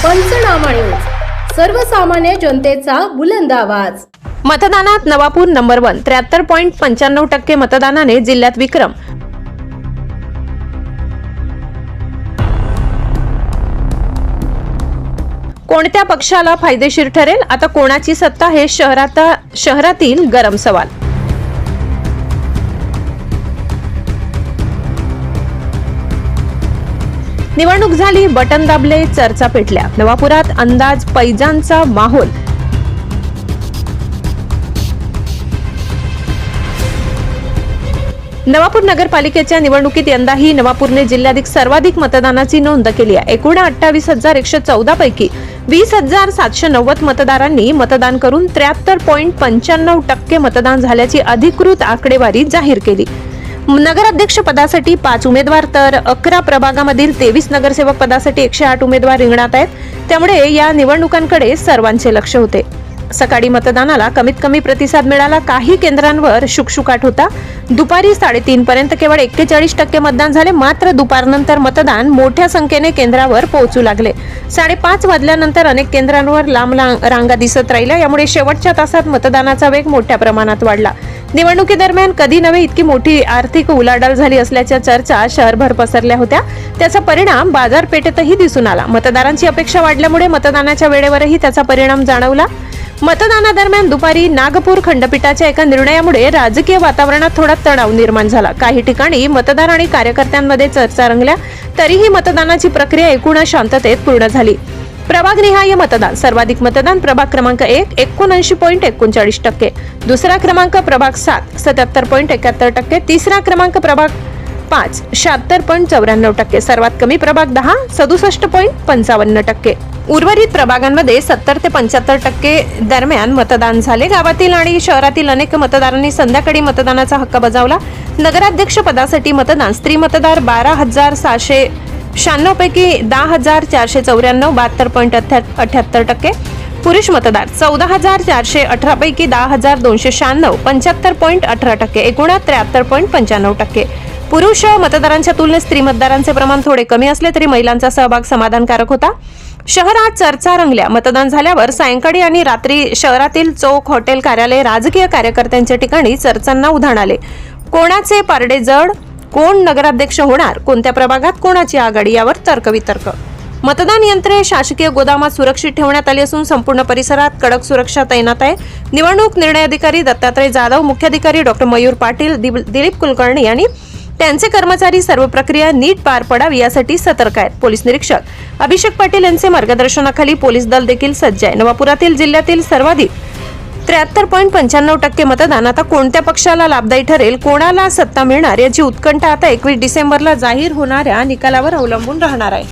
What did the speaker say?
पंचनामा न्यूज, सर्वसामान्य जनतेचा बुलंद आवाज। मतदानात नवापूर नंबर 1 73.95% मतदानाने जिल्ह्यात विक्रम। कोणत्या पक्षाला फायदेशीर ठरेल, आता कोणाची सत्ता, हे शहरातील गरम सवाल। निवडणूक झाली, बटन दाबले, चर्चा पेटल्या। नवापुरात अंदाज पैजांचा माहोल। नवापूर नगरपालिकेच्या निवडणुकीत यंदाही नवापूरने जिल्ह्यात सर्वाधिक मतदानाची नोंद केली आहे। एकूण 28,114 पैकी 20,790 मतदारांनी मतदान करून 73.95% मतदान झाल्याची अधिकृत आकडेवारी जाहीर केली। नगराध्यक्ष पदासाठी 5 उमेदवार तर 11 प्रभागामधील 23 नगरसेवक पदासाठी 108 उमेदवार रिंगणात आहेत। त्यामुळे या निवडणुकांकडे सर्वांचे लक्ष होते। सकाळी मतदानाला कमीत कमी प्रतिसाद मिळाला। काही केंद्रांवर शुकशुकाट होता। दुपारी 3:30 पर्यंत केवळ 41% मतदान झाले। मात्र दुपारनंतर मतदान मोठ्या संख्येने केंद्रावर पोहोचू लागले। 5:30 वाजल्यानंतर अनेक केंद्रांवर लांब रांगा दिसत राहिल्या। यामुळे शेवटच्या तासात मतदानाचा वेग मोठ्या प्रमाणात वाढला। निवडणुकीदरम्यान कधी नव्हे इतकी मोठी आर्थिक उलाढाल झाली असल्याच्या चर्चा शहरभर पसरल्या होत्या। त्याचा परिणाम बाजारपेठेतही दिसून आला। मतदारांची अपेक्षा वाढल्यामुळे मतदानाच्या वेळेवरही त्याचा परिणाम जाणवला। मतदानादरम्यान दुपारी नागपूर खंडपीठाच्या एका निर्णयामुळे राजकीय वातावरणात थोडा तणाव निर्माण झाला। काही ठिकाणी मतदार आणि कार्यकर्त्यांमध्ये चर्चा रंगल्या, तरीही मतदानाची प्रक्रिया एकूण शांततेत पूर्ण झाली। प्रभागनिहाय मतदान, सर्वाधिक मतदान प्रभाग क्रमांक 1 79.39%, दुसरा क्रमांक प्रभाग 7 77.71%, तिसरा क्रमांक प्रभाग 5 76.94%, सर्वात कमी प्रभाग 10 67.55%। उर्वरित प्रभागांमध्ये 70 ते 75% दरम्यान मतदान झाले। गावातील आणि शहरातील अनेक मतदारांनी संध्याकाळी मतदानाचा हक्क बजावला। नगराध्यक्ष पदासाठी मतदान, स्त्री मतदार 12,696 पैकी 10,494 72.78%, पुरुष मतदार 14,418 पैकी 10,296 75.18%, एकूण 73.95%। पुरुष मतदारांच्या तुलनेत स्त्री मतदारांचे प्रमाण थोडे कमी असले तरी महिलांचा सहभाग समाधानकारक होता। शहरात चर्चा रंगल्या। मतदान झाल्यावर सायंकाळी आणि रात्री शहरातील चौक, हॉटेल, कार्यालय, राजकीय कार्यकर्त्यांच्या ठिकाणी चर्चांना उधाण आले। कोणाचे पारडे जड, कोण नगराध्यक्ष होणार, कोणत्या प्रभागात कोणाची आघाडी, यावर तर्कवितर्क। मतदान यंत्रे शासकीय गोदामात सुरक्षित ठेवण्यात आली असून संपूर्ण परिसरात कडक सुरक्षा तैनात आहे। निवडणूक निर्णय अधिकारी दत्तात्रय जाधव, मुख्याधिकारी डॉक्टर मयूर पाटील, दिलीप कुलकर्णी आणि त्यांचे कर्मचारी सर्व प्रक्रिया नीट पार पडावी यासाठी सतर्क आहेत। पोलीस निरीक्षक अभिषेक पाटील यांचे मार्गदर्शनाखाली पोलीस दल देखील सज्ज आहे। नवापुरातील जिल्ह्यातील सर्वाधिक 73.95% मतदान आता कोणत्या पक्षाला लाभदायी ठरेल, कोणाला सत्ता मिळणार याची उत्कंठा आता 21 डिसेंबरला जाहीर होणाऱ्या निकालावर अवलंबून राहणार आहे।